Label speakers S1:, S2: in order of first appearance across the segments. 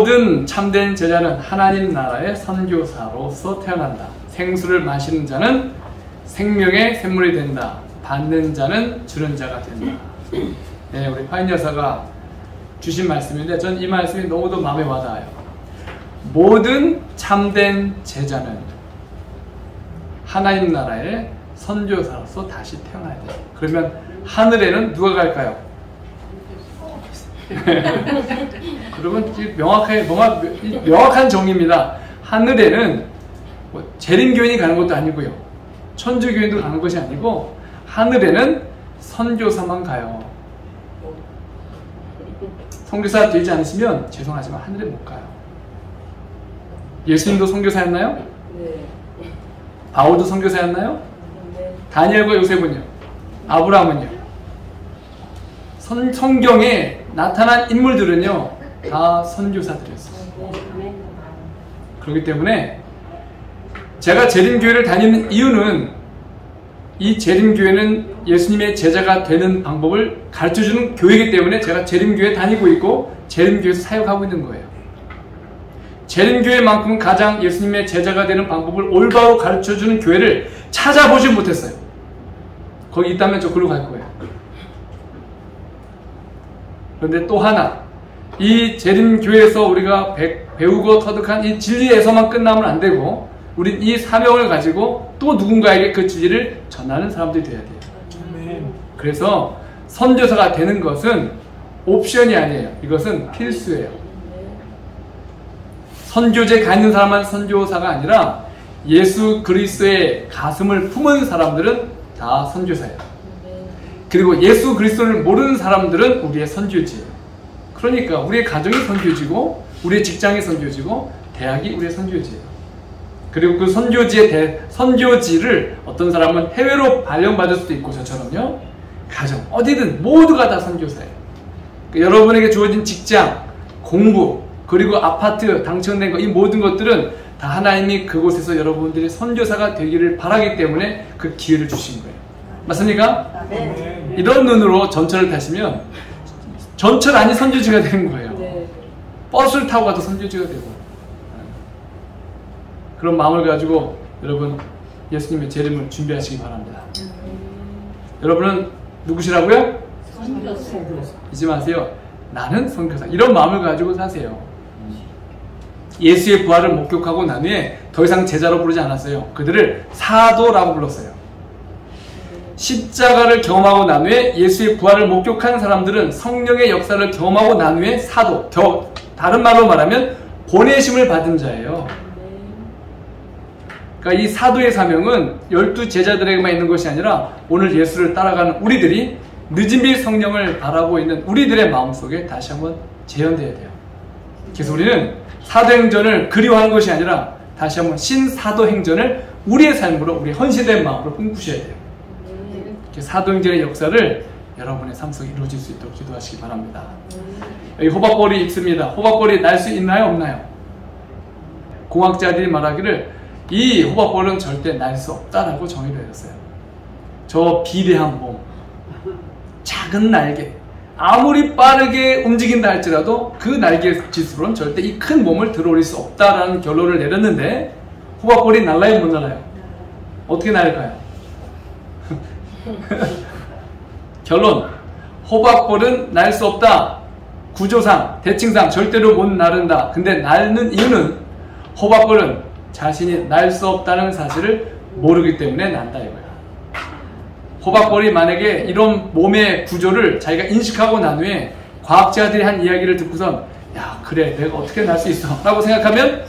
S1: 모든 참된 제자는 하나님 나라의 선교사로서 태어난다. 생수를 마시는 자는 생명의 샘물이 된다. 받는 자는 주는 자가 된다. 네, 우리 화인 여사가 주신 말씀인데 전 이 말씀이 너무도 마음에 와닿아요. 모든 참된 제자는 하나님 나라의 선교사로서 다시 태어나야 돼요. 그러면 하늘에는 누가 갈까요? 그러면 명확한 정의입니다. 하늘에는 뭐 재림교인이 가는 것도 아니고요, 천주교인도 가는 것이 아니고 하늘에는 선교사만 가요. 선교사 되지 않으시면 죄송하지만 하늘에 못 가요. 예수님도 선교사였나요?
S2: 네.
S1: 바울도 선교사였나요?
S2: 네.
S1: 다니엘과 요셉은요? 아브라함은요? 성경에 나타난 인물들은요 다 선교사들이었어요. 그렇기 때문에 제가 재림교회를 다니는 이유는 이 재림교회는 예수님의 제자가 되는 방법을 가르쳐주는 교회이기 때문에 제가 재림교회 다니고 있고 재림교회에서 사역하고 있는 거예요. 재림교회만큼 가장 예수님의 제자가 되는 방법을 올바로 가르쳐주는 교회를 찾아보지 못했어요. 거기 있다면 저 그걸로 갈 거예요. 그런데 또 하나, 이 재림교회에서 우리가 배우고 터득한 이 진리에서만 끝나면 안 되고 우린 이 사명을 가지고 또 누군가에게 그 진리를 전하는 사람들이 돼야 돼요. 그래서 선교사가 되는 것은 옵션이 아니에요. 이것은 필수예요. 선교제 가 있는 사람만 선교사가 아니라 예수 그리스도의 가슴을 품은 사람들은 다 선교사예요. 그리고 예수 그리스도를 모르는 사람들은 우리의 선교지예요. 그러니까 우리의 가정이 선교지고 우리의 직장이 선교지고 대학이 우리의 선교지예요. 그리고 그 선교지를 어떤 사람은 해외로 발령받을 수도 있고 저처럼요, 가정 어디든 모두가 다 선교사예요. 그러니까 여러분에게 주어진 직장, 공부, 그리고 아파트 당첨된 거, 이 모든 것들은 다 하나님이 그곳에서 여러분들이 선교사가 되기를 바라기 때문에 그 기회를 주신 거예요. 맞습니까?
S2: 네.
S1: 이런 눈으로 전철을 타시면 전철 아닌 선교지가 되는 거예요.
S2: 네.
S1: 버스를 타고 가도 선교지가 되고. 그런 마음을 가지고 여러분 예수님의 재림을 준비하시기 바랍니다. 여러분은 누구시라고요?
S2: 선교사.
S1: 잊지 마세요. 나는 선교사. 이런 마음을 가지고 사세요. 예수의 부활을 목격하고 난 후에 더 이상 제자로 부르지 않았어요. 그들을 사도라고 불렀어요. 십자가를 경험하고 난 후에 예수의 부활을 목격한 사람들은 성령의 역사를 경험하고 난 후에 사도, 다른 말로 말하면 보내심을 받은 자예요. 그러니까 이 사도의 사명은 12 제자들에게만 있는 것이 아니라 오늘 예수를 따라가는 우리들이 늦은 빛 성령을 바라고 있는 우리들의 마음속에 다시 한번 재현되어야 돼요. 그래서 우리는 사도행전을 그리워하는 것이 아니라 다시 한번 신사도행전을 우리의 삶으로, 우리 헌신된 마음으로 꿈꾸셔야 돼요. 사도행전의 역사를 여러분의 삶 속에 이루어질 수 있도록 기도하시기 바랍니다. 여기 호박벌이 있습니다. 호박벌이 날 수 있나요? 없나요? 공학자들이 말하기를 이 호박벌은 절대 날 수 없다라고 정의를 내렸어요. 저 비대한 몸, 작은 날개, 아무리 빠르게 움직인다 할지라도 그 날개 지수로는 절대 이 큰 몸을 들어올릴 수 없다라는 결론을 내렸는데 호박벌이 날라요, 못 날아요? 어떻게 날까요? 결론, 호박벌은 날 수 없다. 구조상, 대칭상 절대로 못 나른다. 근데 날는 이유는 호박벌은 자신이 날 수 없다는 사실을 모르기 때문에 난다 이거야. 호박벌이 만약에 이런 몸의 구조를 자기가 인식하고 난 후에 과학자들이 한 이야기를 듣고선 야 그래 내가 어떻게 날 수 있어 라고 생각하면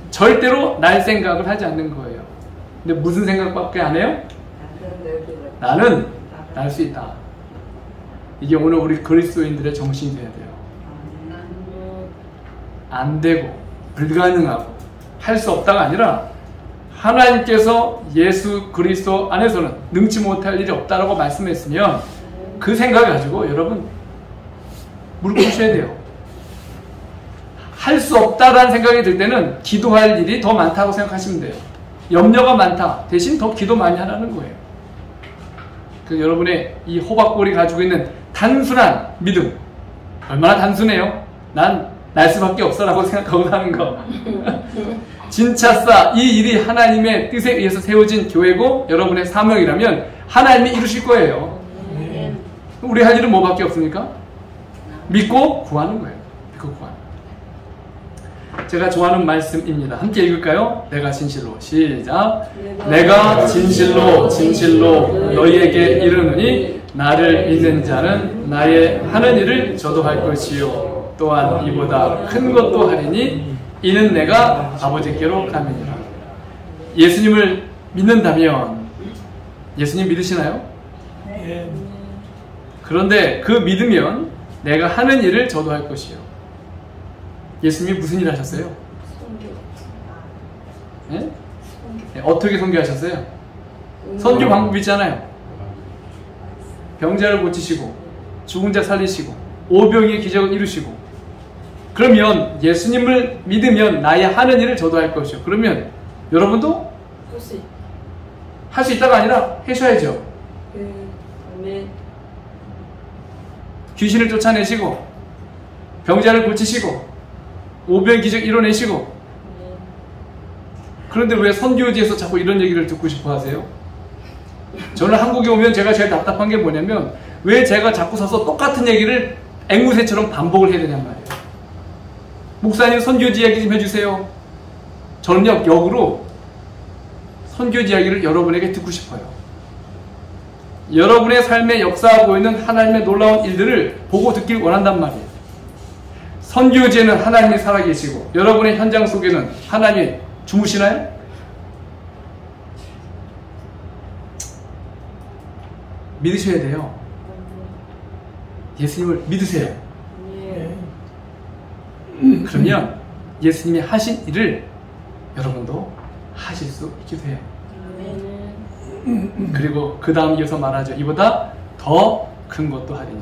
S1: 절대로 날 생각을 하지 않는 거예요. 근데 무슨 생각밖에 안 해요? 나는 날 수 있다. 이게 오늘 우리 그리스도인들의 정신이 돼야 돼요. 안 되고 불가능하고 할 수 없다가 아니라 하나님께서 예수 그리스도 안에서는 능치 못할 일이 없다라고 말씀했으면 그 생각을 가지고 여러분 무릎 꿇으셔야 돼요. 할 수 없다라는 생각이 들 때는 기도할 일이 더 많다고 생각하시면 돼요. 염려가 많다. 대신 더 기도 많이 하라는 거예요. 그 여러분의 이 호박벌이 가지고 있는 단순한 믿음, 얼마나 단순해요? 난 날 수밖에 없어라고 생각하고 사는 거. 진짜싸 이 일이 하나님의 뜻에 의해서 세워진 교회고 여러분의 사명이라면 하나님이 이루실 거예요. 우리 할 일은 뭐밖에 없습니까? 믿고 구하는 거예요. 믿고 구하는 거예요. 제가 좋아하는 말씀입니다. 함께 읽을까요? 내가 진실로 시작. 내가 진실로 진실로 너희에게 이르노니 나를 믿는 자는 나의 하는 일을 저도 할 것이요 또한 이보다 큰 것도 하리니 이는 내가 아버지께로 가느니라. 예수님을 믿는다면 예수님 믿으시나요? 네. 그런데 그 믿으면 내가 하는 일을 저도 할 것이요. 예수님이 무슨 일 하셨어요? 네? 네, 어떻게 선교하셨어요? 선교 방법 있잖아요. 병자를 고치시고 죽은 자 살리시고 오병이의 기적을 이루시고. 그러면 예수님을 믿으면 나의 하는 일을 저도 할 것이요. 그러면 여러분도 할 수 있다가 아니라 하셔야죠. 귀신을 쫓아내시고 병자를 고치시고 오병 기적 이뤄내시고. 그런데 왜 선교지에서 자꾸 이런 얘기를 듣고 싶어 하세요? 저는 한국에 오면 제가 제일 답답한 게 뭐냐면 왜 제가 자꾸 서서 똑같은 얘기를 앵무새처럼 반복을 해야 되냔 말이에요. 목사님 선교지 이야기 좀 해주세요. 저는요 역으로 선교지 이야기를 여러분에게 듣고 싶어요. 여러분의 삶에 역사하고 있는 하나님의 놀라운 일들을 보고 듣길 원한단 말이에요. 선교지에는 하나님이 살아계시고 여러분의 현장 속에는 하나님이 주무시나요? 믿으셔야 돼요. 예수님을 믿으세요. 그러면 예수님이 하신 일을 여러분도 하실 수 있게 돼요. 그리고 그 다음 이어서 말하죠. 이보다 더 큰 것도 하리니.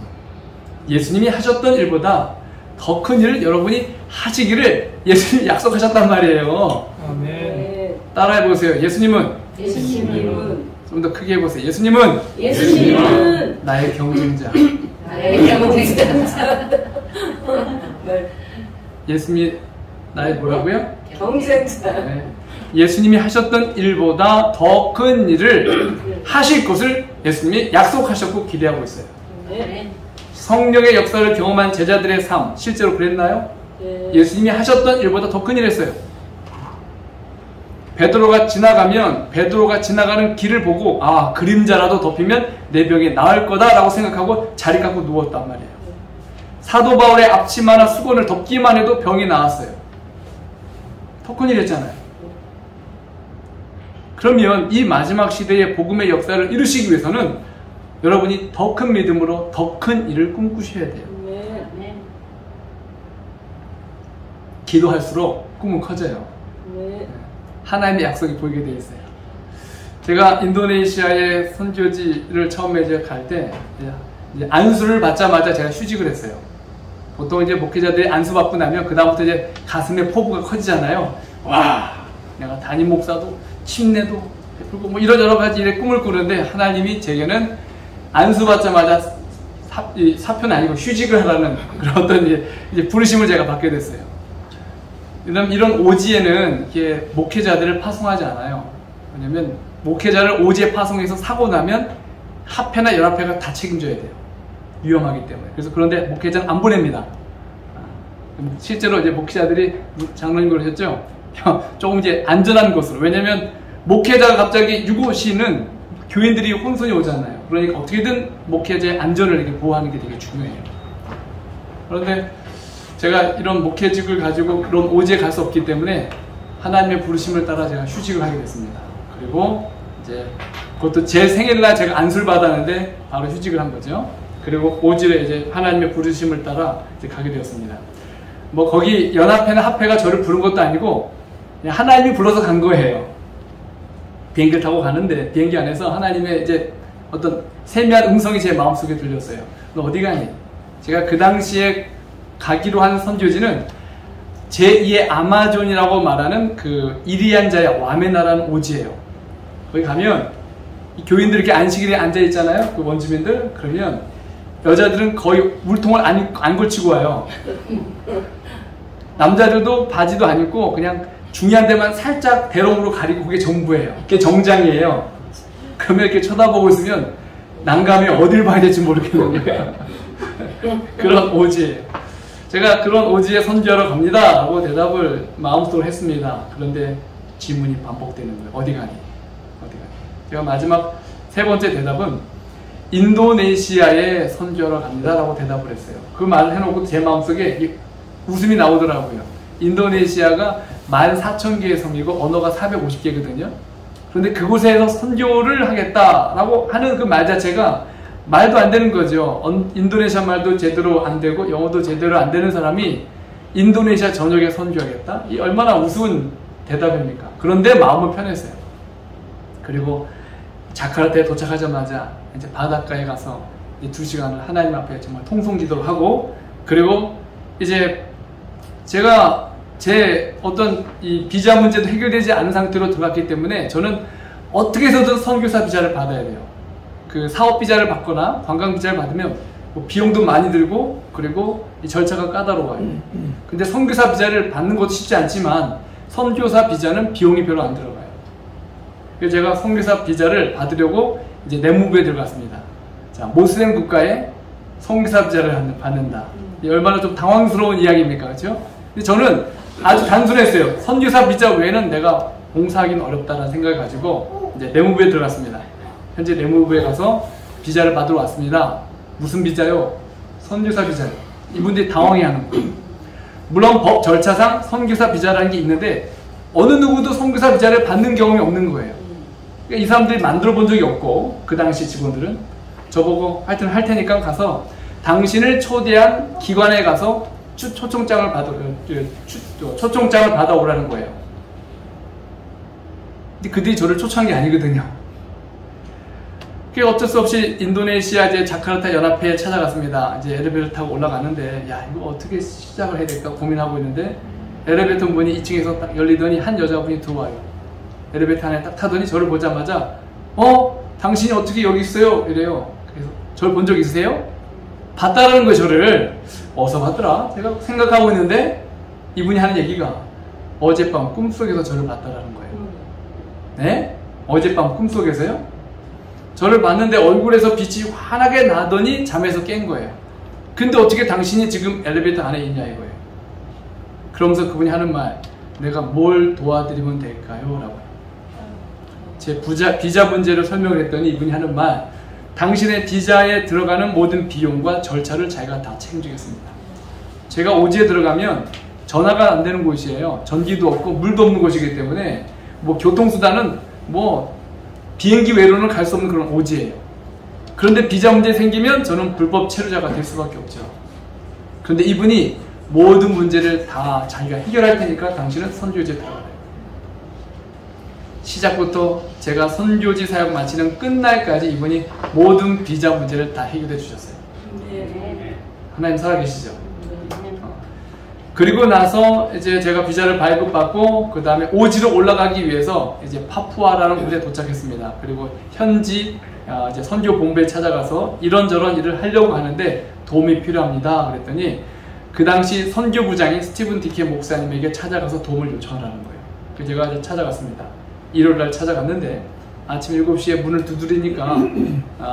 S1: 예수님이 하셨던 일보다 더 큰 일을 여러분이 하시기를 예수님이 약속하셨단 말이에요. 아멘. 따라해보세요. 예수님은 좀 더 크게 해보세요. 예수님은 나의 경쟁자. 예수님이 나의 뭐라고요? 경쟁자. 네. 예수님이 하셨던 일보다 더 큰 일을 하실 것을 예수님이 약속하셨고 기대하고 있어요. 네. 성령의 역사를 경험한 제자들의 삶 실제로 그랬나요? 네. 예수님이 하셨던 일보다 더 큰 일을 했어요. 베드로가 지나가는 길을 보고 아 그림자라도 덮이면 내 병이 나을 거다라고 생각하고 자리 갖고 누웠단 말이에요. 사도 바울의 앞치마나 수건을 덮기만 해도 병이 나았어요. 더 큰 일이었잖아요. 그러면 이 마지막 시대의 복음의 역사를 이루시기 위해서는 여러분이 더 큰 믿음으로 더 큰 일을 꿈꾸셔야 돼요. 네. 기도할수록 꿈은 커져요. 네. 하나님의 약속이 보이게 돼 있어요. 제가 인도네시아의 선교지를 처음에 제가 갈 때 안수를 받자마자 제가 휴직을 했어요. 보통 이제 목회자들이 안수 받고 나면 그 다음부터 이제 가슴의 포부가 커지잖아요. 와, 내가 담임 목사도 침례도 베풀고 뭐 이런 여러 가지 일의 꿈을 꾸는데 하나님이 제게는 안수 받자마자 사표는 아니고 휴직을 하라는 그런 어떤 이제 부르심을 제가 받게 됐어요. 이런 오지에는 이게 목회자들을 파송하지 않아요. 왜냐면 목회자를 오지에 파송해서 사고 나면 합회나 연합회가 다 책임져야 돼요. 위험하기 때문에. 그래서 그런데 목회자는 안 보냅니다. 실제로 이제 목회자들이 장로님 그러셨죠? 조금 이제 안전한 곳으로. 왜냐면 목회자가 갑자기 유고시는 교인들이 혼선이 오잖아요. 그러니까 어떻게든 목회자의 안전을 이렇게 보호하는 게 되게 중요해요. 그런데 제가 이런 목회직을 가지고 그런 오지에 갈 수 없기 때문에 하나님의 부르심을 따라 제가 휴직을 하게 됐습니다. 그리고 이제 그것도 제 생일날 제가 안수를 받았는데 바로 휴직을 한 거죠. 그리고 오지에 이제 하나님의 부르심을 따라 이제 가게 되었습니다. 뭐 거기 연합회나 합회가 저를 부른 것도 아니고 그냥 하나님이 불러서 간 거예요. 비행기를 타고 가는데 비행기 안에서 하나님의 이제 어떤 세미한 음성이 제 마음속에 들렸어요. 너 어디 가니? 제가 그 당시에 가기로 한 선교지는 제2의 아마존이라고 말하는 그 이리안자야 와메나라는 오지예요. 거기 가면 이 교인들 이렇게 안식일에 앉아 있잖아요. 그 원주민들. 그러면 여자들은 거의 물통을 안 걸치고 와요. 남자들도 바지도 안 입고 그냥 중요한 데만 살짝 대롱으로 가리고 그게 전부예요. 그게 정장이에요. 그러면 이렇게 쳐다보고 있으면 난감해 어딜 봐야 될지 모르겠는 거예요. 그런 오지예요. 제가 그런 오지에 선교하러 갑니다 라고 대답을 마음속으로 했습니다. 그런데 질문이 반복되는 거예요. 어디 가니? 어디 가니? 제가 마지막 세 번째 대답은 인도네시아에 선교하러 갑니다 라고 대답을 했어요. 그 말을 해놓고 제 마음속에 웃음이 나오더라고요. 인도네시아가 14,000개의 섬이고 언어가 450개거든요. 그런데 그곳에서 선교를 하겠다라고 하는 그 말 자체가 말도 안 되는 거죠. 인도네시아 말도 제대로 안 되고 영어도 제대로 안 되는 사람이 인도네시아 전역에 선교하겠다? 이 얼마나 우스운 대답입니까? 그런데 마음은 편했어요. 그리고 자카르타에 도착하자마자 이제 바닷가에 가서 이제 2시간을 하나님 앞에 정말 통성기도를 하고, 그리고 이제 제가 제 어떤 이 비자 문제도 해결되지 않은 상태로 들어갔기 때문에 저는 어떻게 해서든 선교사 비자를 받아야 돼요. 그 사업 비자를 받거나 관광 비자를 받으면 뭐 비용도 많이 들고 그리고 이 절차가 까다로워요. 근데 선교사 비자를 받는 것도 쉽지 않지만 선교사 비자는 비용이 별로 안 들어가요. 그래서 제가 선교사 비자를 받으려고 이제 내무부에 들어갔습니다. 자, 모슬렘 국가에 선교사 비자를 받는다. 얼마나 좀 당황스러운 이야기입니까? 그렇죠? 근데 저는 아주 단순했어요. 선교사 비자 외에는 내가 봉사하기는 어렵다는 생각을 가지고 이제 내무부에 들어갔습니다. 현재 내무부에 가서 비자를 받으러 왔습니다. 무슨 비자요? 선교사 비자요. 이분들이 당황해하는 거예요. 물론 법 절차상 선교사 비자라는 게 있는데 어느 누구도 선교사 비자를 받는 경험이 없는 거예요. 그러니까 이 사람들이 만들어 본 적이 없고, 그 당시 직원들은 저보고 하여튼 할 테니까 가서 당신을 초대한 기관에 가서 초청장을 받아오라는 거예요. 근데 그들이 저를 초청한 게 아니거든요. 어쩔 수 없이 인도네시아 이제 자카르타 연합회에 찾아갔습니다. 이제 엘리베이터 타고 올라가는데, 야, 이거 어떻게 시작을 해야 될까 고민하고 있는데, 엘리베이터 문이 2층에서 딱 열리더니 한 여자분이 들어와요. 엘리베이터 안에 딱 타더니 저를 보자마자, 당신이 어떻게 여기 있어요? 이래요. 그래서 저를 본 적 있으세요? 봤다라는 거예요, 저를. 어서 봤더라. 제가 생각하고 있는데, 이분이 하는 얘기가 어젯밤 꿈속에서 저를 봤다라는 거예요. 네? 어젯밤 꿈속에서요? 저를 봤는데 얼굴에서 빛이 환하게 나더니 잠에서 깬 거예요. 근데 어떻게 당신이 지금 엘리베이터 안에 있냐 이거예요. 그러면서 그분이 하는 말, 내가 뭘 도와드리면 될까요? 라고. 제 비자 문제를 설명을 했더니 이분이 하는 말, 당신의 비자에 들어가는 모든 비용과 절차를 자기가 다 책임지겠습니다. 제가 오지에 들어가면 전화가 안 되는 곳이에요. 전기도 없고 물도 없는 곳이기 때문에 뭐 교통수단은 뭐 비행기 외로는 갈 수 없는 그런 오지예요. 그런데 비자 문제 생기면 저는 불법 체류자가 될 수밖에 없죠. 그런데 이분이 모든 문제를 다 자기가 해결할 테니까 당신은 선교지에 들어가래요. 시작부터 제가 선교지 사역 마치는 끝날까지 이분이 모든 비자 문제를 다 해결해 주셨어요. 하나님 살아계시죠? 그리고 나서 이제 제가 비자를 발급받고 그 다음에 오지로 올라가기 위해서 이제 파푸아라는 곳에 도착했습니다. 그리고 현지 이제 선교 본부에 찾아가서 이런저런 일을 하려고 하는데 도움이 필요합니다. 그랬더니 그 당시 선교부장인 스티븐 디케 목사님에게 찾아가서 도움을 요청하라는 거예요. 그래서 제가 이제 찾아갔습니다. 일요일날 찾아갔는데 아침 7시에 문을 두드리니까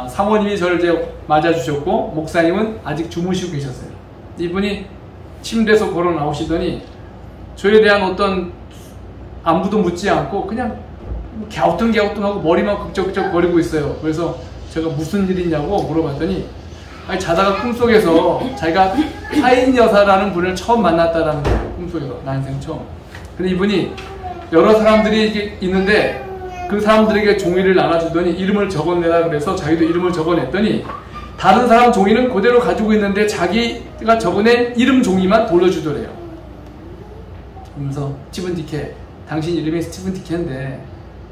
S1: 사모님이 저를 이제 맞아주셨고 목사님은 아직 주무시고 계셨어요. 이분이 침대에서 걸어 나오시더니 저에 대한 어떤 안부도 묻지 않고 그냥 갸우뚱갸우뚱하고 머리만 극적극적 거리고 있어요. 그래서 제가 무슨 일이냐고 물어봤더니 아니, 자다가 꿈속에서 자기가 하인 여사라는 분을 처음 만났다라는 거예요. 꿈속에서 난생 처음. 근데 이분이 여러 사람들이 이렇게 있는데 그 사람들에게 종이를 나눠주더니 이름을 적어내라 그래서 자기도 이름을 적어냈더니 다른 사람 종이는 그대로 가지고 있는데 자기가 적어낸 이름 종이만 돌려주더래요. 그러면서 스티븐 디케, 당신 이름이 스티븐 디케인데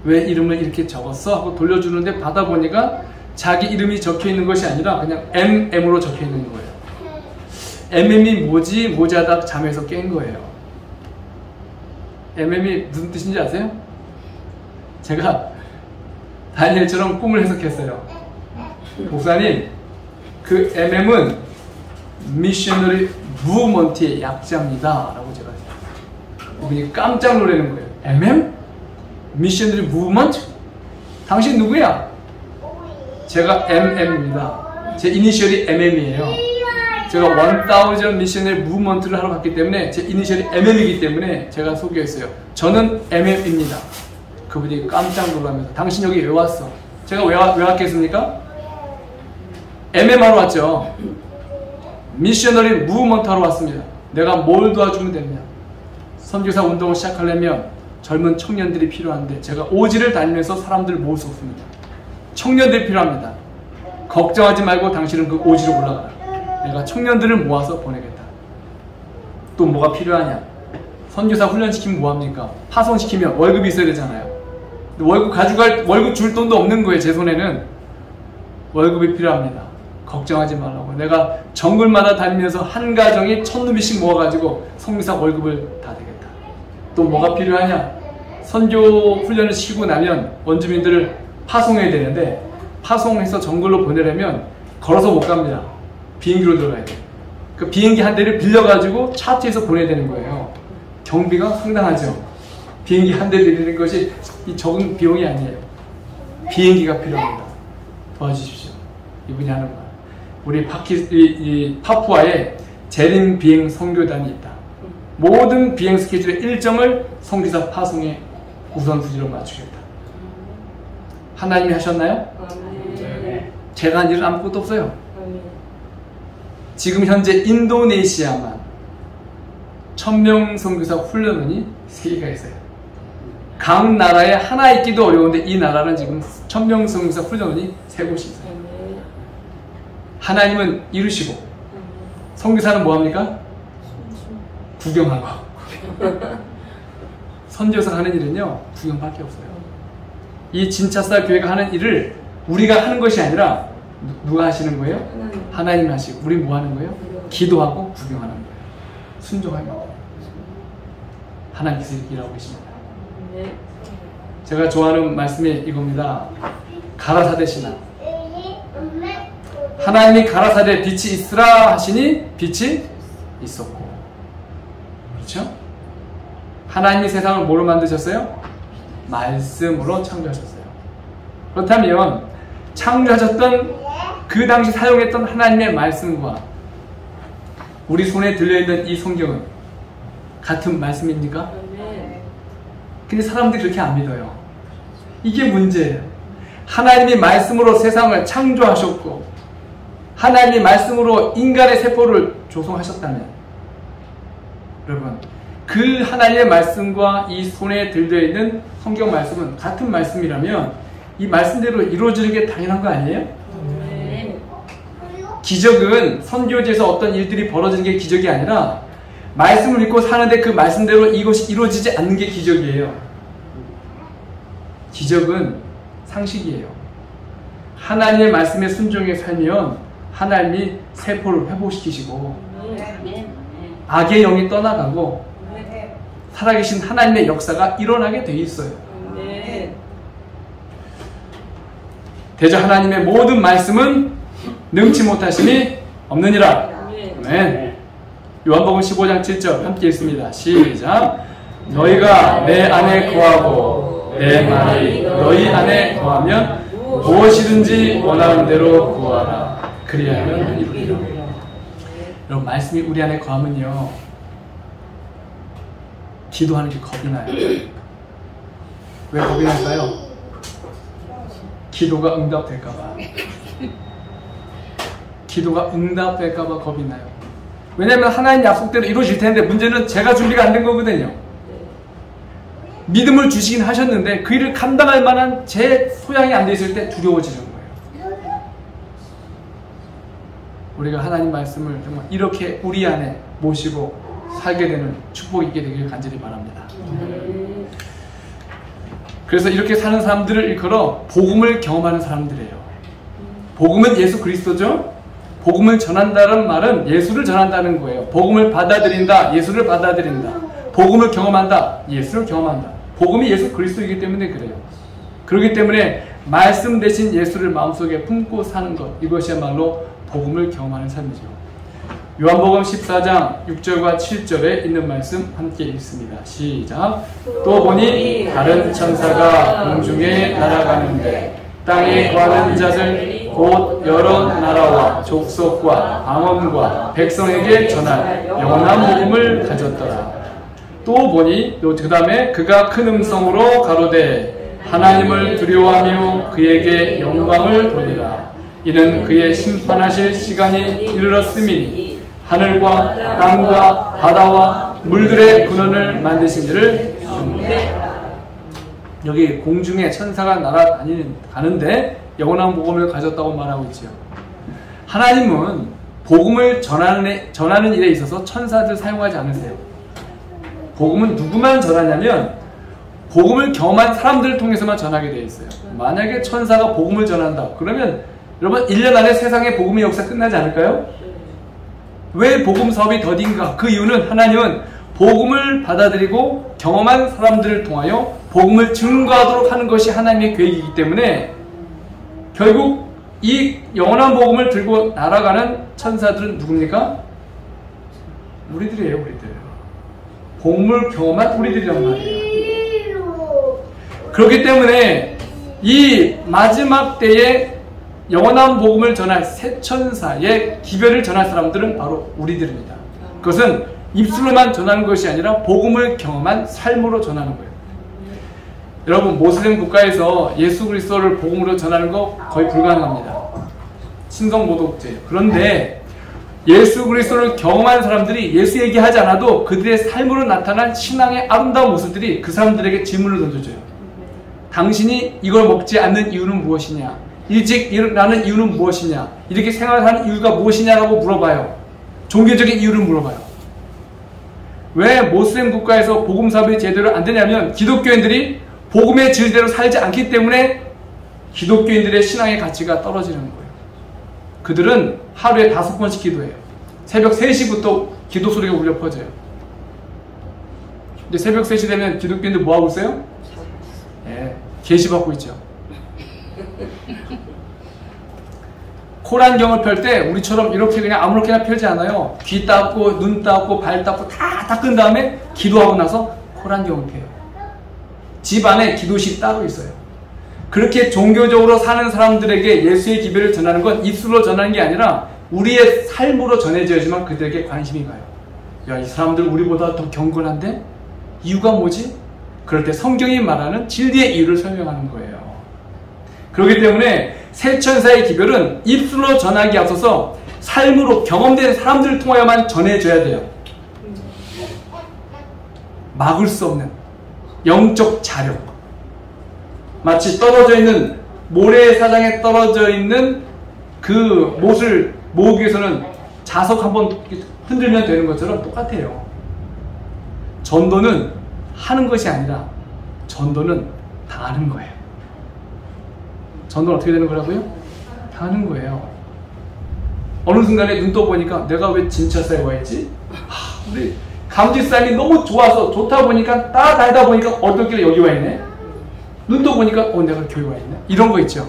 S1: 왜 이름을 이렇게 적었어? 하고 돌려주는데 받아보니까 자기 이름이 적혀있는 것이 아니라 그냥 MM으로 적혀있는 거예요. MM이 뭐지? 모자다 잠에서 깬 거예요. MM이 무슨 뜻인지 아세요? 제가 다니엘처럼 꿈을 해석했어요. 목사님, 그 MM은 미셔너리 무브먼트의 약자입니다 라고 제가 이분이 깜짝 놀라는 거예요. MM? 미셔너리 무브먼트? 당신 누구야? 제가 MM입니다. 제 이니셜이 MM이에요. 제가 1000 미셔너리 무브먼트를 하러 갔기 때문에 제 이니셜이 MM이기 때문에 제가 소개했어요. 저는 MM입니다. 그분이 깜짝 놀라면서 당신 여기 왜 왔어? 제가 왜 왔겠습니까? MM 하러 왔죠. 미셔너리 무브먼트 하러 왔습니다. 내가 뭘 도와주면 되느냐? 선교사 운동을 시작하려면 젊은 청년들이 필요한데 제가 오지를 다니면서 사람들을 모을 수 없습니다. 청년들이 필요합니다. 걱정하지 말고 당신은 그 오지로 올라가라. 내가 청년들을 모아서 보내겠다. 또 뭐가 필요하냐? 선교사 훈련시키면 뭐합니까? 파송시키면 월급이 있어야 되잖아요. 월급 줄 돈도 없는 거예요. 제 손에는. 월급이 필요합니다. 걱정하지 말라고. 내가 정글마다 다니면서 한 가정이 1000루비씩 모아가지고 성교사 월급을 다 되겠다. 또 뭐가 필요하냐? 선교 훈련을 시키고 나면 원주민들을 파송해야 되는데 파송해서 정글로 보내려면 걸어서 못 갑니다. 비행기로 들어가야 돼요. 그 비행기 한 대를 빌려가지고 차트에서 보내야 되는 거예요. 경비가 상당하죠. 비행기 한 대 빌리는 것이 적은 비용이 아니에요. 비행기가 필요합니다. 도와주십시오. 이분이 하는 말. 우리 파푸아에 재림 비행 선교단이 있다. 모든 비행 스케줄의 일정을 선교사 파송에 우선순위로 맞추겠다. 하나님이 하셨나요? 네. 제가 한 일은 아무것도 없어요. 지금 현재 인도네시아만 1000명 선교사 훈련원이 3개가 있어요. 각 나라에 하나 있기도 어려운데 이 나라는 지금 1000명 선교사 훈련원이 3곳이 있어요. 하나님은 이루시고 선교사는 뭐합니까? 구경하고. 선교사가 하는 일은요 구경밖에 없어요. 이 진짜쌀 교회가 하는 일을 우리가 하는 것이 아니라 누가 하시는 거예요? 하나님 하시고 우리 뭐 하는 거예요? 기도하고 구경하는 거예요. 순종하는 거예요. 하나님께서 이렇게 일하고 계십니다. 제가 좋아하는 말씀이 이겁니다. 가라사대 신앙. 하나님이 가라사대 빛이 있으라 하시니 빛이 있었고. 그렇죠? 하나님이 세상을 뭐로 만드셨어요? 말씀으로 창조하셨어요. 그렇다면 창조하셨던 그 당시 사용했던 하나님의 말씀과 우리 손에 들려있는 이 성경은 같은 말씀입니까? 근데 사람들이 그렇게 안 믿어요. 이게 문제예요. 하나님이 말씀으로 세상을 창조하셨고 하나님이 말씀으로 인간의 세포를 조성하셨다면 여러분 그 하나님의 말씀과 이 손에 들려있는 성경 말씀은 같은 말씀이라면 이 말씀대로 이루어지는 게 당연한 거 아니에요? 기적은 선교지에서 어떤 일들이 벌어지는 게 기적이 아니라 말씀을 믿고 사는데 그 말씀대로 이것이 이루어지지 않는 게 기적이에요. 기적은 상식이에요. 하나님의 말씀에 순종해 살면 하나님이 세포를 회복시키시고 악의 영이 떠나가고 살아계신 하나님의 역사가 일어나게 돼 있어요. 대저 하나님의 모든 말씀은 능치 못하심이 없느니라. 아멘. 요한복음 15장 7절 함께 읽습니다. 시작. 너희가 내 안에 거하고 내 말이 너희 안에 거하면 무엇이든지 원하는 대로 구하라. 그리하면 이루리라. 여러분 말씀이 우리 안에 거하면요 기도하는 게 겁이 나요. 왜 겁이 날까요? 기도가 응답될까봐. 기도가 응답될까봐 겁이 나요. 왜냐하면 하나님 약속대로 이루어질 텐데 문제는 제가 준비가 안 된 거거든요. 믿음을 주시긴 하셨는데 그 일을 감당할 만한 제 소양이 안 돼 있을 때 두려워지는 거예요. 우리가 하나님 말씀을 정말 이렇게 우리 안에 모시고 살게 되는 축복이 있게 되길 간절히 바랍니다. 그래서 이렇게 사는 사람들을 일컬어 복음을 경험하는 사람들이에요. 복음은 예수 그리스도죠. 복음을 전한다는 말은 예수를 전한다는 거예요. 복음을 받아들인다, 예수를 받아들인다. 복음을 경험한다, 예수를 경험한다. 복음이 예수 그리스도이기 때문에 그래요. 그렇기 때문에 말씀 대신 예수를 마음속에 품고 사는 것, 이것이야말로 복음을 경험하는 삶이죠. 요한복음 14장 6절과 7절에 있는 말씀 함께 읽습니다. 시작. 또 보니 다른 천사가 공중에 날아가는데 땅에 거하는 자들 곧 여러 나라와 족속과 방언과 백성에게 전할 영원한 복음을 가졌더라. 또 보니 그 다음에 그가 큰 음성으로 가로되 하나님을 두려워하며 그에게 영광을 돌리라. 이는 그의 심판하실 시간이 이르렀음이니 하늘과 땅과 바다와 물들의 근원을 만드신 이를 숭배하라. 여기 공중에 천사가 날아가는데 영원한 복음을 가졌다고 말하고 있죠. 하나님은 복음을 전하는 일에 있어서 천사들 사용하지 않으세요. 복음은 누구만 전하냐면 복음을 경험한 사람들을 통해서만 전하게 되어 있어요. 만약에 천사가 복음을 전한다 그러면 여러분 1년 안에 세상의 복음의 역사 끝나지 않을까요? 왜 복음 사업이 더딘가? 그 이유는 하나님은 복음을 받아들이고 경험한 사람들을 통하여 복음을 증거하도록 하는 것이 하나님의 계획이기 때문에 결국 이 영원한 복음을 들고 날아가는 천사들은 누굽니까? 우리들이에요, 우리들. 복음을 경험한 우리들이란 말이에요. 그렇기 때문에 이 마지막 때에 영원한 복음을 전할 새 천사의 기별을 전할 사람들은 바로 우리들입니다. 그것은 입술로만 전하는 것이 아니라 복음을 경험한 삶으로 전하는 거예요. 여러분 모슬림 국가에서 예수 그리스도를 복음으로 전하는 거 거의 불가능합니다. 신성 모독죄. 그런데 예수 그리스도를 경험한 사람들이 예수 얘기하지 않아도 그들의 삶으로 나타난 신앙의 아름다운 모습들이 그 사람들에게 질문을 던져줘요. 당신이 이걸 먹지 않는 이유는 무엇이냐? 일찍 일어나는 이유는 무엇이냐? 이렇게 생활하는 이유가 무엇이냐라고 물어봐요. 종교적인 이유를 물어봐요. 왜 모슬림 국가에서 복음 사업이 제대로 안 되냐면 기독교인들이 복음의 질대로 살지 않기 때문에 기독교인들의 신앙의 가치가 떨어지는 거예요. 그들은 하루에 5번씩 기도해요. 새벽 3시부터 기도 소리가 울려 퍼져요. 근데 새벽 3시 되면 기독교인들 뭐하고 있어요? 네, 계시 받고 있죠. 코란경을 펼 때 우리처럼 이렇게 그냥 아무렇게나 펴지 않아요. 귀 닦고 눈 닦고 발 닦고 다 닦은 다음에 기도하고 나서 코란경을 펴요. 집 안에 기도실 따로 있어요. 그렇게 종교적으로 사는 사람들에게 예수의 기별을 전하는 건 입술로 전하는 게 아니라 우리의 삶으로 전해져야지만 그들에게 관심이 가요. 야, 이 사람들 우리보다 더 경건한데? 이유가 뭐지? 그럴 때 성경이 말하는 진리의 이유를 설명하는 거예요. 그렇기 때문에 새 천사의 기별은 입술로 전하기 앞서서 삶으로 경험된 사람들을 통하여만 전해져야 돼요. 막을 수 없는 영적 자력. 마치 떨어져 있는 모래사장에 떨어져 있는 그 못을 모으기 위해서는 자석 한번 흔들면 되는 것처럼 똑같아요. 전도는 하는 것이 아니라 전도는 당하는 거예요. 전도는 어떻게 되는 거라고요? 당하는 거예요. 어느 순간에 눈 떠보니까 내가 왜 진찰사에 와있지? 우리 감지사님이 너무 좋아서 좋다 보니까 따라다니다 보니까 어떻게 여기 와있네? 눈 떠보니까 내가 교회 와있네? 이런 거 있죠.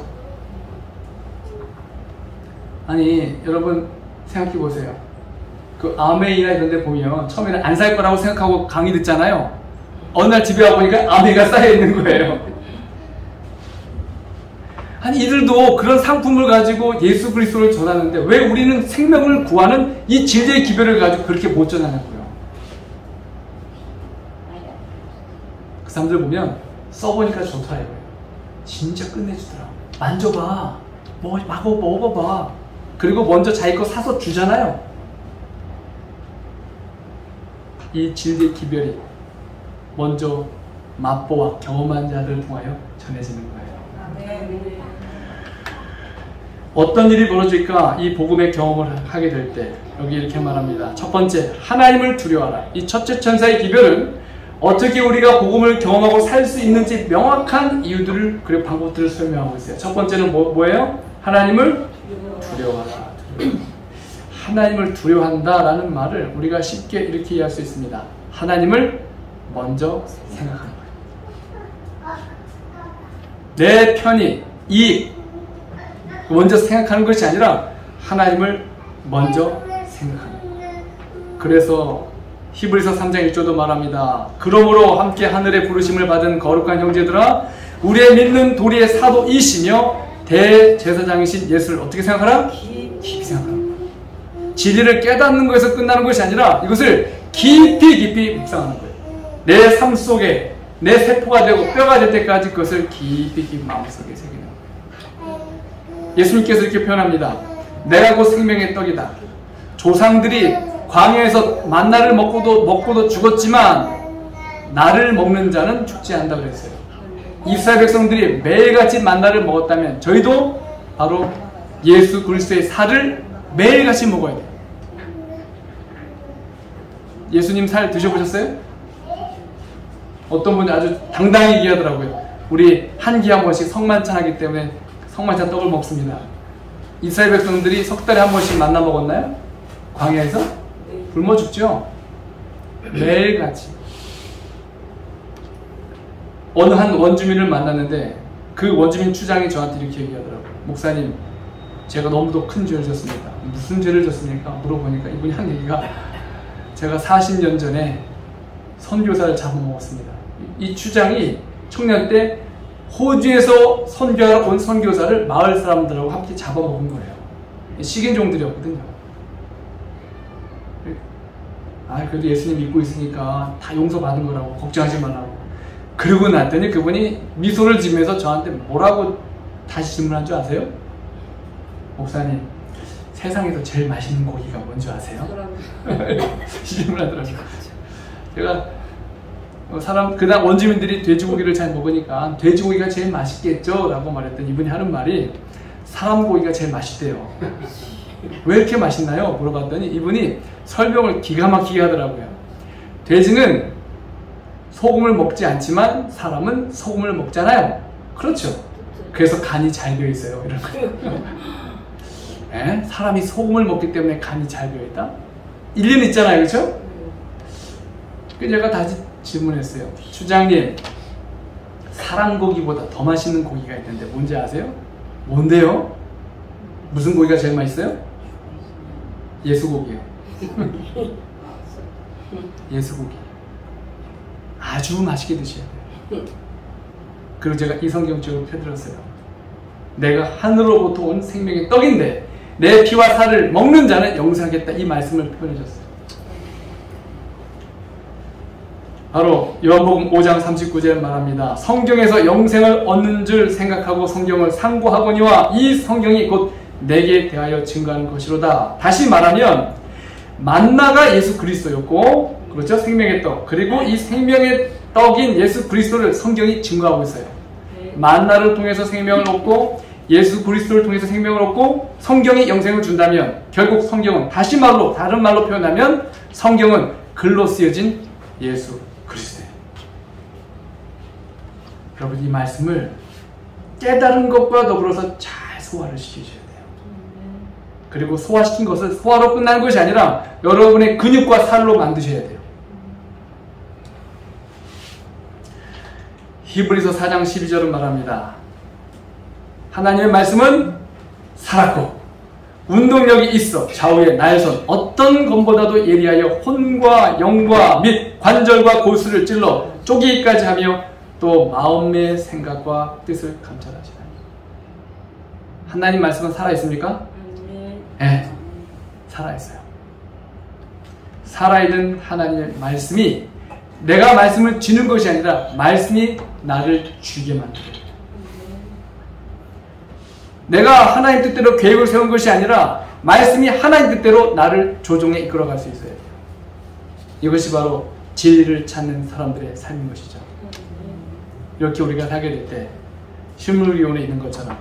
S1: 아니 여러분 생각해보세요. 그 아메이나 이런 데 보면 처음에는 안 살 거라고 생각하고 강의 듣잖아요. 어느 날 집에 와보니까 아메이가 쌓여있는 거예요. 아니 이들도 그런 상품을 가지고 예수 그리스도를 전하는데 왜 우리는 생명을 구하는 이 진리의 기별을 가지고 그렇게 못 전하냐고요. 그 사람들 보면 써보니까 좋다 이거예요. 진짜 끝내주더라. 만져봐. 먹어봐. 그리고 먼저 자기 거 사서 주잖아요. 이 진리의 기별이 먼저 맛보아 경험한 자들을 통하여 전해지는 거예요. 어떤 일이 벌어질까? 이 복음의 경험을 하게 될 때 여기 이렇게 말합니다. 첫 번째, 하나님을 두려워하라. 이 첫째 천사의 기별은 어떻게 우리가 복음을 경험하고 살 수 있는지 명확한 이유들을 그리고 방법들을 설명하고 있어요. 첫 번째는 뭐예요? 하나님을 두려워하라. 하나님을 두려워한다라는 말을 우리가 쉽게 이렇게 이해할 수 있습니다. 하나님을 먼저 생각하는 거예요. 내 편이 이익 먼저 생각하는 것이 아니라 하나님을 먼저 생각하는 거예요. 그래서 히브리서 3장 1절도 말합니다. 그러므로 함께 하늘의 부르심을 받은 거룩한 형제들아, 우리의 믿는 도리의 사도이시며 대제사장이신 예수를 어떻게 생각하라? 깊이 생각하라. 진리를 깨닫는 것에서 끝나는 것이 아니라 이것을 깊이 묵상하는 거예요. 내 삶 속에 내 세포가 되고 뼈가 될 때까지 그것을 깊이 마음속에 새기는 거예요. 예수님께서 이렇게 표현합니다. 내가 곧 생명의 떡이다. 조상들이 광야에서 만나를 먹고도 죽었지만 나를 먹는 자는 죽지 않는다 그랬어요. 이스라엘 백성들이 매일같이 만나를 먹었다면 저희도 바로 예수 그리스도의 살을 매일같이 먹어야 돼요. 예수님 살 드셔보셨어요? 어떤 분이 아주 당당히 얘기하더라고요. 우리 한 끼 한 번씩 성만찬 하기 때문에 성만찬 떡을 먹습니다. 이스라엘 백성들이 석 달에 한 번씩 만나 먹었나요? 광야에서? 굶어 죽죠? 매일같이. 어느 한 원주민을 만났는데 그 원주민 추장이 저한테 이렇게 얘기하더라고요. 목사님, 제가 너무도 큰 죄를 졌습니다. 무슨 죄를 졌습니까? 물어보니까 이분이 한 얘기가, 제가 40년 전에 선교사를 잡아먹었습니다. 이 추장이 청년 때 호주에서 선교하러 온 선교사를 마을 사람들하고 함께 잡아먹은 거예요. 식인종들이었거든요. 그래도 예수님 믿고 있으니까 다 용서받은 거라고, 걱정하지 말라고. 그러고 났더니 그분이 미소를 지으면서 저한테 뭐라고 다시 질문한 줄 아세요? 목사님, 세상에서 제일 맛있는 고기가 뭔지 아세요? 질문하더라고요. 제가 그다음 원주민들이 돼지고기를 잘 먹으니까 돼지고기가 제일 맛있겠죠? 라고 말했더니 이분이 하는 말이 사람 고기가 제일 맛있대요. 왜 이렇게 맛있나요? 물어봤더니 이분이 설명을 기가 막히게 하더라고요. 돼지는 소금을 먹지 않지만 사람은 소금을 먹잖아요. 그렇죠. 그래서 간이 잘 배어 있어요. 이런 거. 사람이 소금을 먹기 때문에 간이 잘 배어 있다? 일리는 있잖아요. 그렇죠? 그래서 제가 다시 질문했어요. 추장님, 사람 고기보다 더 맛있는 고기가 있는데 뭔지 아세요? 뭔데요? 무슨 고기가 제일 맛있어요? 예수고기요. 예수고기. 아주 맛있게 드셔야 돼요. 그리고 제가 이 성경책을 펴들었어요. 내가 하늘로부터 온 생명의 떡인데 내 피와 살을 먹는 자는 영생하겠다, 이 말씀을 표현해줬어요. 바로 요한복음 5장 39절에 말합니다. 성경에서 영생을 얻는 줄 생각하고 성경을 상고하거니와 이 성경이 곧 내게 대하여 증거하는 것이로다. 다시 말하면 만나가 예수 그리스도였고, 그렇죠? 생명의 떡. 그리고 이 생명의 떡인 예수 그리스도를 성경이 증거하고 있어요. 만나를 통해서 생명을 얻고 예수 그리스도를 통해서 생명을 얻고 성경이 영생을 준다면 결국 성경은, 다시 말로, 다른 말로 표현하면 성경은 글로 쓰여진 예수 그리스도예요. 여러분, 이 말씀을 깨달은 것과 더불어서 잘 소화를 시키셔야 돼요. 그리고 소화시킨 것을 소화로 끝나는 것이 아니라 여러분의 근육과 살로 만드셔야 돼요. 히브리서 4장 12절은 말합니다. 하나님의 말씀은 살았고 운동력이 있어 좌우의 나열선 어떤 검보다도 예리하여 혼과 영과 및 관절과 골수를 찔러 쪼개기까지 하며 또 마음의 생각과 뜻을 감찰하시나니. 하나님 말씀은 살아있습니까? 네, 살아있어요. 살아있는 하나님의 말씀이 내가 말씀을 쥐는 것이 아니라 말씀이 나를 쥐게 만들어요. 내가 하나님 뜻대로 계획을 세운 것이 아니라 말씀이 하나님 뜻대로 나를 조종해 이끌어갈 수 있어야 돼요. 이것이 바로 진리를 찾는 사람들의 삶인 것이죠. 이렇게 우리가 살게 될 때 실물리온에 있는 것처럼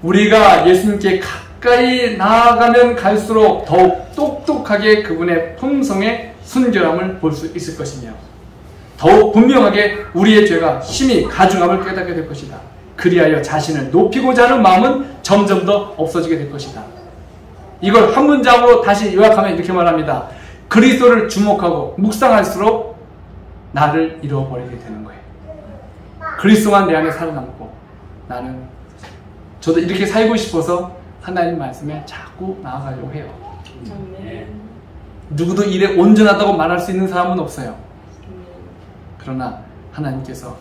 S1: 우리가 예수님께 가까이 나아가면 갈수록 더욱 똑똑하게 그분의 품성의 순결함을 볼 수 있을 것이며 더욱 분명하게 우리의 죄가 심히 가중함을 깨닫게 될 것이다. 그리하여 자신을 높이고자 하는 마음은 점점 더 없어지게 될 것이다. 이걸 한 문장으로 다시 요약하면 이렇게 말합니다. 그리스도를 주목하고 묵상할수록 나를 잃어버리게 되는 거예요. 그리스도만 내 안에 살아남고 나는, 저도 이렇게 살고 싶어서 하나님 말씀에 자꾸 나아가려고 해요. 네. 누구도 일에 온전하다고 말할 수 있는 사람은 없어요. 그러나 하나님께서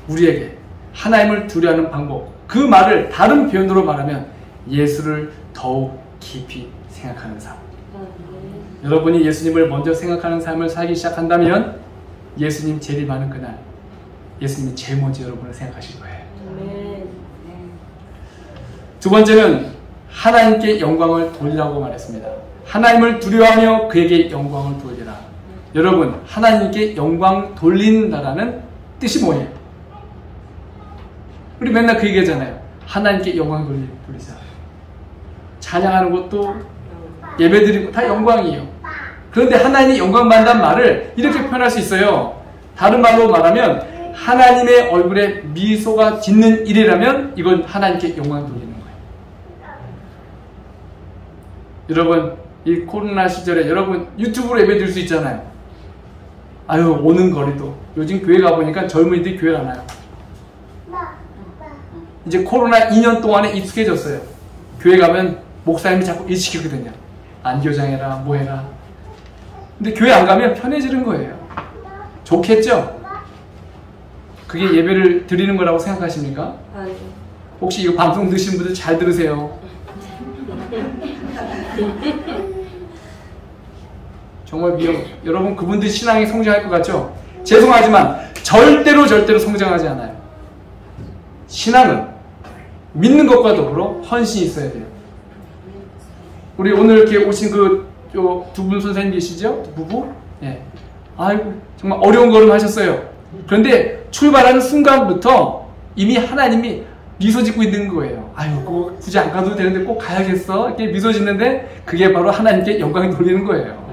S1: 우리에게 하나님을 두려워하는 방법, 그 말을 다른 표현으로 말하면 예수를 더욱 깊이 생각하는 삶. 여러분이 예수님을 먼저 생각하는 삶을 살기 시작한다면 예수님 재림하는 그날 예수님이 제일 먼저 여러분을 생각하실 거예요. 두 번째는 하나님께 영광을 돌리라고 말했습니다. 하나님을 두려워하며 그에게 영광을 돌리라. 여러분, 하나님께 영광 돌린다라는 뜻이 뭐예요? 우리 맨날 그 얘기하잖아요. 하나님께 영광 돌리자. 찬양하는 것도 예배드리고 다 영광이에요. 그런데 하나님이 영광 받는다는 말을 이렇게 표현할 수 있어요. 다른 말로 말하면 하나님의 얼굴에 미소가 짓는 일이라면 이건 하나님께 영광 돌리는 거예요. 여러분, 이 코로나 시절에 여러분 유튜브로 예배 드릴 수 있잖아요. 아유, 오는 거리도 요즘 교회 가보니까 젊은이들이 교회를 안 와요. 이제 코로나 2년 동안에 익숙해졌어요. 교회 가면 목사님이 자꾸 일 시키거든요. 안교장해라 뭐해라. 근데 교회 안 가면 편해지는 거예요. 좋겠죠? 그게 예배를 드리는 거라고 생각하십니까? 혹시 이거 방송 드신 분들 잘 들으세요. 정말 여러분 그분들 신앙이 성장할 것 같죠? 죄송하지만 절대로 성장하지 않아요. 신앙은 믿는 것과 더불어 헌신이 있어야 돼요. 우리 오늘 이렇게 오신 그 두 분 선생님 계시죠? 부부? 예. 아이고 정말 어려운 걸음 하셨어요. 그런데 출발하는 순간부터 이미 하나님이 미소 짓고 있는 거예요. 아유, 그거 굳이 안 가도 되는데 꼭 가야겠어. 이렇게 미소 짓는데 그게 바로 하나님께 영광을 돌리는 거예요.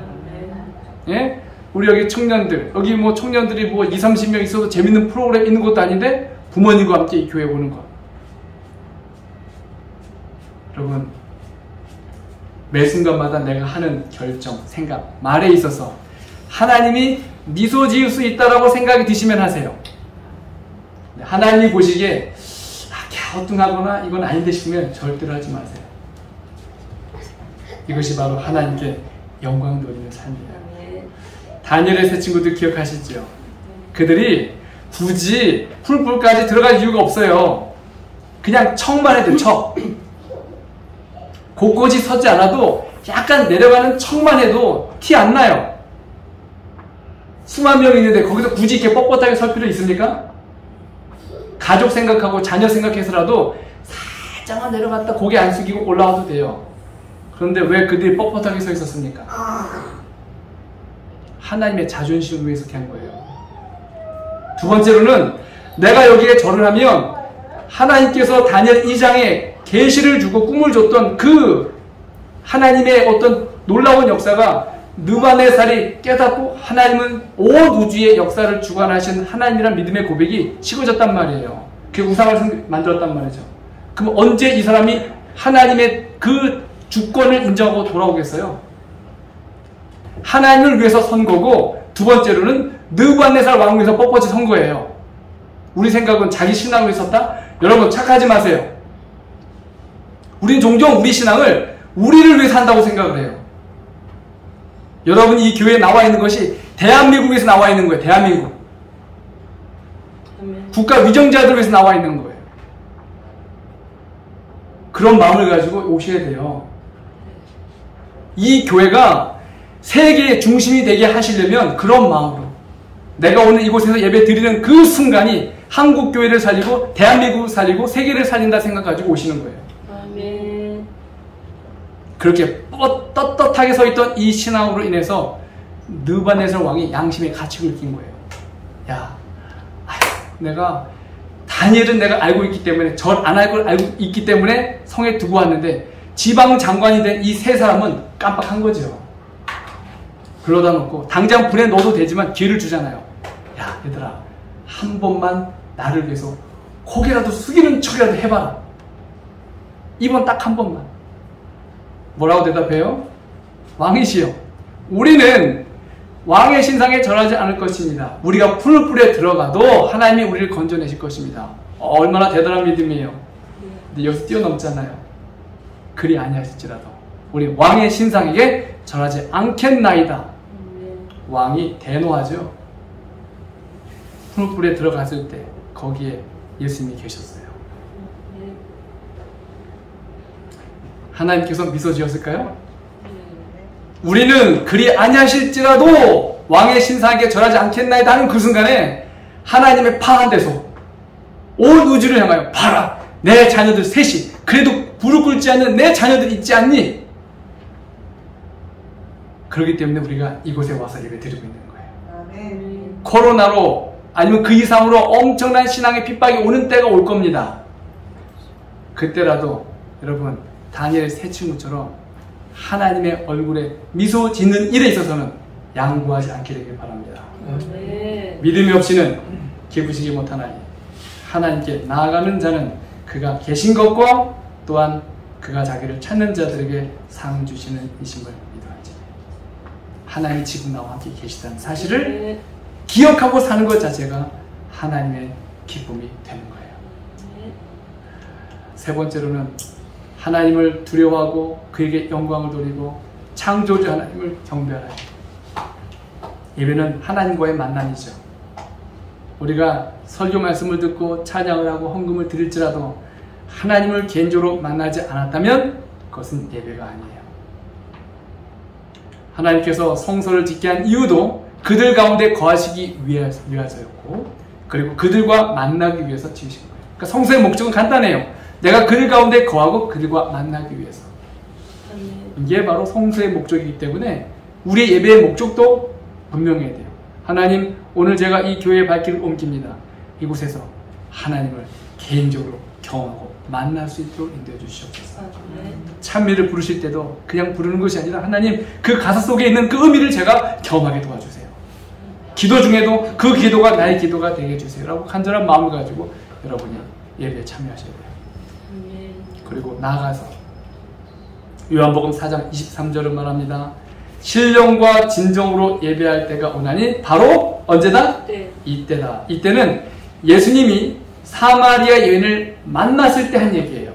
S1: 예? 우리 여기 청년들, 여기 뭐 청년들이 뭐 20, 30명 있어도 재밌는 프로그램 있는 것도 아닌데 부모님과 함께 이 교회 오는 것. 여러분, 매 순간마다 내가 하는 결정, 생각, 말에 있어서 하나님이 미소 지을 수 있다라고 생각이 드시면 하세요. 하나님이 보시기에 갸우뚱하거나 이건 아닌데 싶으면 절대로 하지 마세요. 이것이 바로 하나님께 영광 돌리는 삶이에요. 다니엘의 세 친구들 기억하시죠? 그들이 굳이 풀불까지 들어갈 이유가 없어요. 그냥 척만 해도 척. 곳곳이 서지 않아도 약간 내려가는 척만 해도 티 안 나요. 수만 명이 있는데 거기서 굳이 이렇게 뻣뻣하게 설 필요 있습니까? 가족 생각하고 자녀 생각해서라도 살짝만 내려갔다 고개 안 숙이고 올라와도 돼요. 그런데 왜 그들이 뻣뻣하게 서 있었습니까? 하나님의 자존심을 위해서 그렇게 한 거예요. 두 번째로는 내가 여기에 절을 하면 하나님께서 다니엘 2장에 계시를 주고 꿈을 줬던 그 하나님의 어떤 놀라운 역사가 느부갓네살이 깨닫고 하나님은 온 우주의 역사를 주관하신 하나님이란 믿음의 고백이 식어졌단 말이에요. 그 우상을 만들었단 말이죠. 그럼 언제 이 사람이 하나님의 그 주권을 인정하고 돌아오겠어요? 하나님을 위해서 선 거고, 두 번째로는 느부갓네살 왕을 위해서 뻣뻣이 선 거예요. 우리 생각은 자기 신앙을 위해 섰다? 여러분 착하지 마세요. 우린 종종 우리 신앙을 우리를 위해서 한다고 생각을 해요. 여러분이 이 교회에 나와 있는 것이 대한민국에서 나와 있는 거예요. 대한민국. 국가 위정자들을 위해서 나와 있는 거예요. 그런 마음을 가지고 오셔야 돼요. 이 교회가 세계의 중심이 되게 하시려면 그런 마음으로, 내가 오늘 이곳에서 예배 드리는 그 순간이 한국 교회를 살리고 대한민국을 살리고 세계를 살린다 생각 가지고 오시는 거예요. 아멘. 그렇게 떳떳하게 서 있던 이 신앙으로 인해서 느부갓네살 왕이 양심의 가책을 느낀 거예요. 야, 내가 다니엘은 내가 알고 있기 때문에, 절 안 할 걸 알고 있기 때문에 성에 두고 왔는데 지방 장관이 된 이 세 사람은 깜빡한 거죠. 그러다 놓고 당장 보내 넣어도 되지만 기회를 주잖아요. 야, 얘들아, 한 번만 나를 위해서 고개라도 숙이는 척이라도 해봐라. 이번 딱 한 번만. 뭐라고 대답해요? 왕이시여, 우리는 왕의 신상에 절하지 않을 것입니다. 우리가 풀불에 들어가도 하나님이 우리를 건져내실 것입니다. 얼마나 대단한 믿음이에요. 근데 여기서 뛰어넘잖아요. 그리 아니하실지라도 우리 왕의 신상에게 절하지 않겠나이다. 왕이 대노하죠. 풀불에 들어갔을 때 거기에 예수님이 계셨어요. 하나님께서 미소 지었을까요? 우리는 그리 아니하실지라도 왕의 신상에게 절하지 않겠나이다 하는 그 순간에 하나님의 파한 데서 온 우주를 향하여 봐라, 내 자녀들 셋이 그래도 무릎 꿇지 않는 내 자녀들 있지 않니? 그렇기 때문에 우리가 이곳에 와서 예배 드리고 있는 거예요. 아멘. 코로나로 아니면 그 이상으로 엄청난 신앙의 핍박이 오는 때가 올 겁니다. 그때라도 여러분 다니엘 세 친구처럼 하나님의 얼굴에 미소 짓는 일에 있어서는 양보하지 않게 되길 바랍니다. 믿음이 없이는 기쁘시기 못하나니 하나님께 나아가는 자는 그가 계신 것과 또한 그가 자기를 찾는 자들에게 상 주시는 이심을 믿어야지. 하나님이 지금 나와 함께 계시다는 사실을 기억하고 사는 것 자체가 하나님의 기쁨이 되는 거예요. 세 번째로는 하나님을 두려워하고 그에게 영광을 돌리고 창조주 하나님을 경배하라. 예배는 하나님과의 만남이죠. 우리가 설교 말씀을 듣고 찬양을 하고 헌금을 드릴지라도 하나님을 개인적으로 만나지 않았다면 그것은 예배가 아니에요. 하나님께서 성소를 짓게 한 이유도 그들 가운데 거하시기 위해서였고, 그리고 그들과 만나기 위해서 지으신 거예요. 그러니까 성소의 목적은 간단해요. 내가 그들 가운데 거하고 그들과 만나기 위해서. 이게 바로 성소의 목적이기 때문에 우리의 예배의 목적도 분명해야 돼요. 하나님, 오늘 제가 이 교회의 발길을 옮깁니다. 이곳에서 하나님을 개인적으로 경험하고 만날 수 있도록 인도해 주시옵소서. 찬미를 부르실 때도 그냥 부르는 것이 아니라 하나님, 그 가사 속에 있는 그 의미를 제가 경험하게 도와주세요. 기도 중에도 그 기도가 나의 기도가 되게 해주세요 라고 간절한 마음을 가지고 여러분이 예배에 참여하셔야 돼요. 그리고 나아가서 요한복음 4장 23절은 말합니다. 신령과 진정으로 예배할 때가 오나니 바로 언제다? 이때다. 이때는 예수님이 사마리아 여인을 만났을 때 한 얘기예요.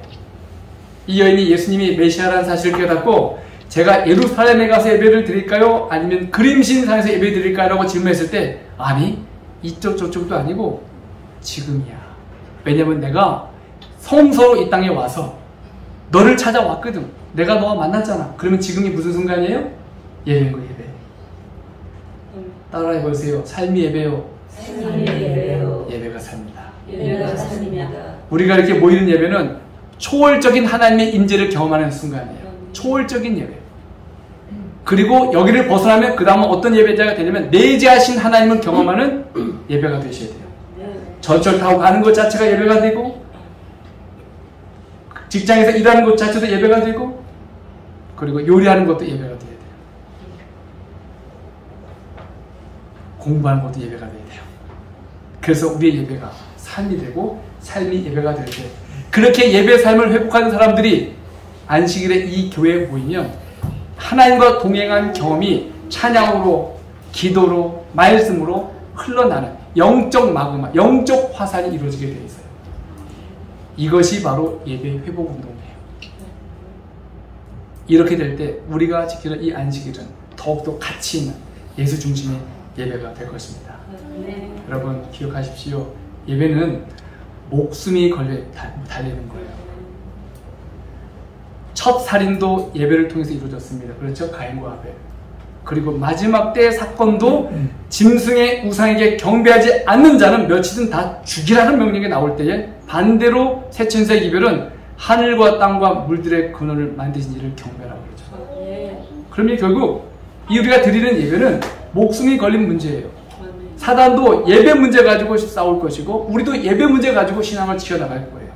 S1: 이 여인이 예수님이 메시아라는 사실을 깨닫고 제가 예루살렘에 가서 예배를 드릴까요? 아니면 그림신산에서 예배 드릴까요? 라고 질문했을 때 아니, 이쪽 저쪽도 아니고 지금이야. 왜냐면 내가 성소로 이 땅에 와서 너를 찾아왔거든. 내가 너와 만났잖아. 그러면 지금이 무슨 순간이에요? 예배인 거 예배. 따라해보세요. 삶이 예배요.
S2: 삶이 예배요.
S1: 예배가 삶이다.
S2: 예배가 삶입니다.
S1: 우리가 이렇게 모이는 예배는 초월적인 하나님의 임재를 경험하는 순간이에요. 초월적인 예배. 그리고 여기를 벗어나면 그 다음은 어떤 예배자가 되냐면 내재하신 하나님을 경험하는 예배가 되셔야 돼요. 전철 타고 가는 것 자체가 예배가 되고, 직장에서 일하는 것 자체도 예배가 되고, 그리고 요리하는 것도 예배가 돼야 돼요. 공부하는 것도 예배가 돼야 돼요. 그래서 우리의 예배가 삶이 되고 삶이 예배가 될 때, 그렇게 예배 삶을 회복하는 사람들이 안식일에 이 교회에 모이면 하나님과 동행한 경험이 찬양으로, 기도로, 말씀으로 흘러나는 영적 마그마, 영적 화산이 이루어지게 되어 있어요. 이것이 바로 예배 회복 운동이에요. 이렇게 될 때 우리가 지키는 이 안식일은 더욱더 가치 있는 예수 중심의 예배가 될 것입니다. 여러분 기억하십시오. 예배는 목숨이 걸려 달리는 거예요. 첫 살인도 예배를 통해서 이루어졌습니다. 그렇죠? 가인과 아벨. 그리고 마지막 때의 사건도 짐승의 우상에게 경배하지 않는 자는 며칠은 다 죽이라는 명령이 나올 때에 반대로 새천세 기별은 하늘과 땅과 물들의 근원을 만드신 이를 경배라고 그러죠. 그러면 결국 이 우리가 드리는 예배는 목숨이 걸린 문제예요. 사단도 예배 문제 가지고 싸울 것이고 우리도 예배 문제 가지고 신앙을 지켜나갈 거예요.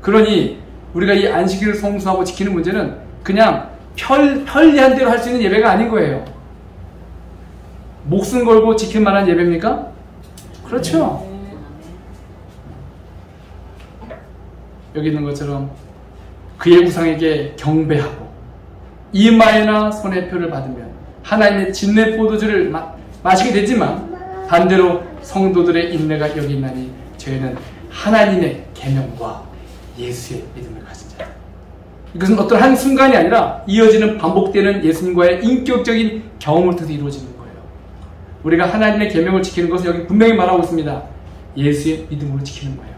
S1: 그러니 우리가 이 안식일을 성수하고 지키는 문제는 그냥 편리한 대로 할 수 있는 예배가 아닌 거예요. 목숨 걸고 지킬 만한 예배입니까? 그렇죠. 여기 있는 것처럼 그의 우상에게 경배하고 이마에나 손에 표를 받으면 하나님의 진내 포도주를 마시게 되지만 반대로 성도들의 인내가 여기 있나니 저희는 하나님의 계명과 예수의 믿음을 가진 자. 이것은 어떤 한 순간이 아니라 이어지는 반복되는 예수님과의 인격적인 경험을 통해서 이루어지는 거예요. 우리가 하나님의 계명을 지키는 것은 여기 분명히 말하고 있습니다. 예수의 믿음으로 지키는 거예요.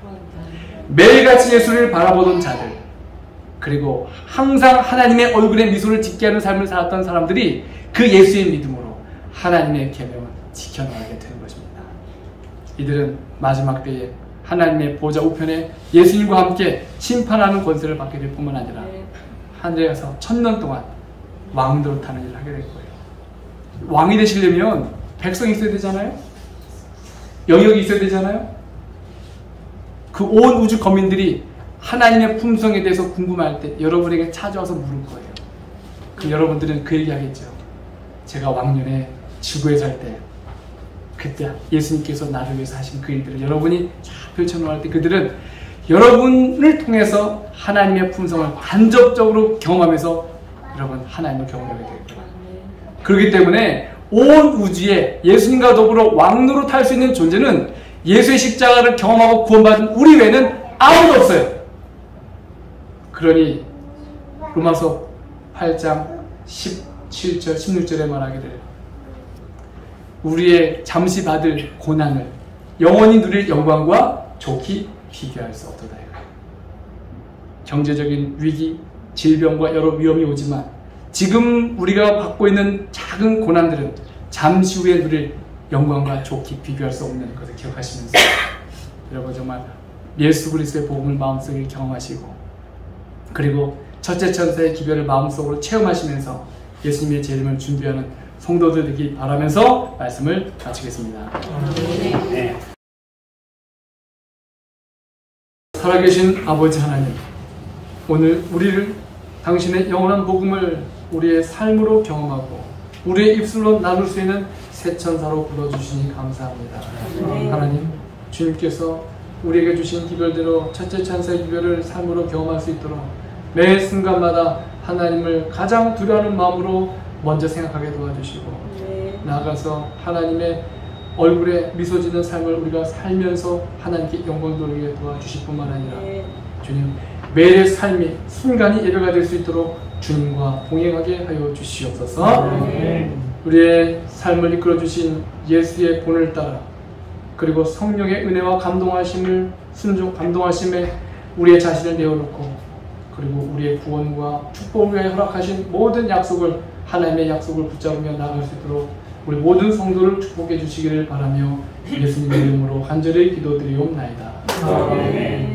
S1: 매일같이 예수를 바라보던 자들, 그리고 항상 하나님의 얼굴에 미소를 짓게 하는 삶을 살았던 사람들이 그 예수의 믿음으로 하나님의 계명을 지켜나가게 되는 것입니다. 이들은 마지막 때에 하나님의 보좌 우편에 예수님과 함께 심판하는 권세를 받게 될 뿐만 아니라 하늘에 가서 1000년 동안 왕도로 타는 일을 하게 될 거예요. 왕이 되시려면 백성이 있어야 되잖아요. 영역이 있어야 되잖아요. 그 온 우주 거민들이 하나님의 품성에 대해서 궁금할 때 여러분에게 찾아와서 물을 거예요. 그럼 여러분들은 그 얘기하겠죠. 제가 왕년에 지구에 살 때 그때 예수님께서 나를 위해서 하신 그 일들을 여러분이 쫙 펼쳐놓을 때 그들은 여러분을 통해서 하나님의 품성을 간접적으로 경험하면서 여러분 하나님을 경험하게 될 거예요. 그렇기 때문에 온 우주에 예수님과 더불어 왕노로 탈 수 있는 존재는 예수의 십자가를 경험하고 구원받은 우리 외에는 아무도 없어요. 그러니 로마서 8장 17절 16절에 말하게 돼요. 우리의 잠시 받을 고난을 영원히 누릴 영광과 좋게 비교할 수 없도다. 경제적인 위기, 질병과 여러 위험이 오지만 지금 우리가 받고 있는 작은 고난들은 잠시 후에 누릴 영광과 좋게 비교할 수 없는 것을 기억하시면서 여러분 정말 예수 그리스도의 복음을 마음속에 경험하시고 그리고 첫째 천사의 기별을 마음속으로 체험하시면서 예수님의 재림을 준비하는 성도들 되기 바라면서 말씀을 마치겠습니다. 네. 살아계신 아버지 하나님, 오늘 우리를 당신의 영원한 복음을 우리의 삶으로 경험하고 우리의 입술로 나눌 수 있는 새 천사로 불러주시니 감사합니다. 하나님, 주님께서 우리에게 주신 기별대로 첫째 천사의 기별을 삶으로 경험할 수 있도록 매 순간마다 하나님을 가장 두려워하는 마음으로 먼저 생각하게 도와주시고 나아가서 하나님의 얼굴에 미소 짓는 삶을 우리가 살면서 하나님께 영광 돌리게 도와주실 뿐만 아니라 주님, 매일의 삶이 순간이 예배가 될 수 있도록 주님과 동행하게 하여 주시옵소서. 우리의 삶을 이끌어 주신 예수의 본을 따라 그리고 성령의 은혜와 감동하심에 우리의 자신을 내어놓고 그리고 우리의 구원과 축복을 위하여 허락하신 모든 약속을 하나님의 약속을 붙잡으며 나아갈 수 있도록 우리 모든 성도를 축복해 주시기를 바라며 예수님의 이름으로 간절히 기도드리옵나이다. 아멘.